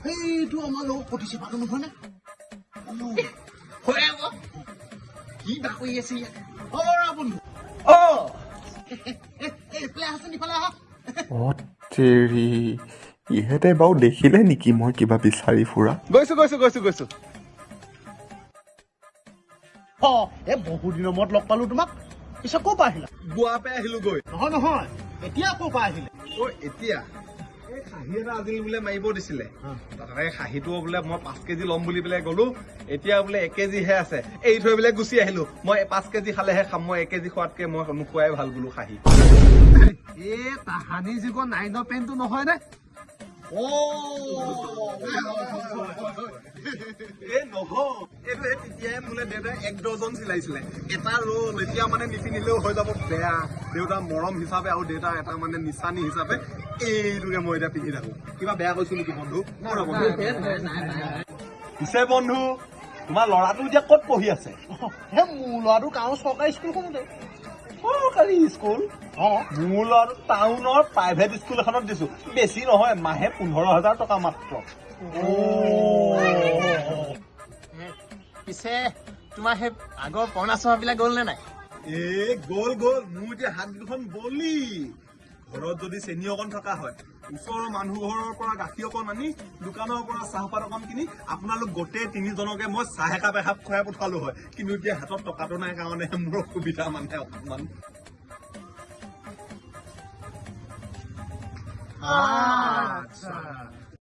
সেইটো আমাৰ লগত প্ৰতিছে পালো নহয় নে কি বা কৰি আছে ইয়াত বন্ধু এইফালে আহাচোন ইফালে আহা তেৰি ইহঁতে বাৰু দেখিলে নেকি মই কিবা বিচাৰি ফুৰা? গৈছো বহু দিনৰ মূৰত লগ পালো তোমাক পিছত ক'ৰ পৰা আহিলা গোৱাপে আহিলো গৈ নহয় এতিয়া ক'ৰ পৰা আহিলে এতিয়া এই খাহী এটা আজি বোলে মাৰিব দিছিলে তাতে খাহীটো বোলে মই 5 কেজি ল'ম বুলি পেলাই গলো এতিয়া বোলে 1 কেজিহে আছে এই থৈ বোলে গুচি আহিলো মই 5 কেজি খালেহে খাম মই 1 কেজি খোৱাতকে মই নোখোৱাই ভাল বোলো খাহী তাহানি যুগৰ 9ৰ পেনটো নহয় নে তেতিয়াই মোলে দেউতাই 1 ডজন চিলাইছিলে এটা ৰোল এতিয়া মানে নিপিন্ধিলেও হৈ যাব বেয়া দেউতাৰ মৰম হিচাপে আৰু দেউতাৰ এটা মানে নিচানী হিচাপে এইটোকে মই এতিয়া পিন্ধি থাকো কিবা বেয়া কৈছো নেকি বন্ধু পিছে বন্ধু তোমাৰ ল'ৰাটো এতিয়া ক'ত পঢ়ি আছে মোৰ ল'ৰাটো গাঁৱৰ চৰকাৰী স্কুলখনতে চৰকাৰী স্কুল মোৰ ল'ৰাটো টাউনৰ প্ৰাইভেট স্কুল এখনত দিছো বেছি নহয় মাহে 15,000 টকা মাত্ৰ পিছে তোমাৰ সেই আগৰ পুৰণা চহৰবিলাক গ'ল নে নাই গ'ল মোৰ এতিয়া হাত দুখন বলি ঘৰত যদি চেনি অকণ থকা হয় ওচৰৰ মানুহ ঘৰৰ পৰা গাখীৰ অকণ আনি দোকানৰ পৰা চাহপাত অকণ কিনি আপোনালোক গোটেই 3জনকে মই চাহ একাপ খুৱাই পঠালো হয় কিন্তু এতিয়া হাতত টকাটো নাই কাৰণে মোৰ অসুবিধা মানে অকণমান আচ্ছা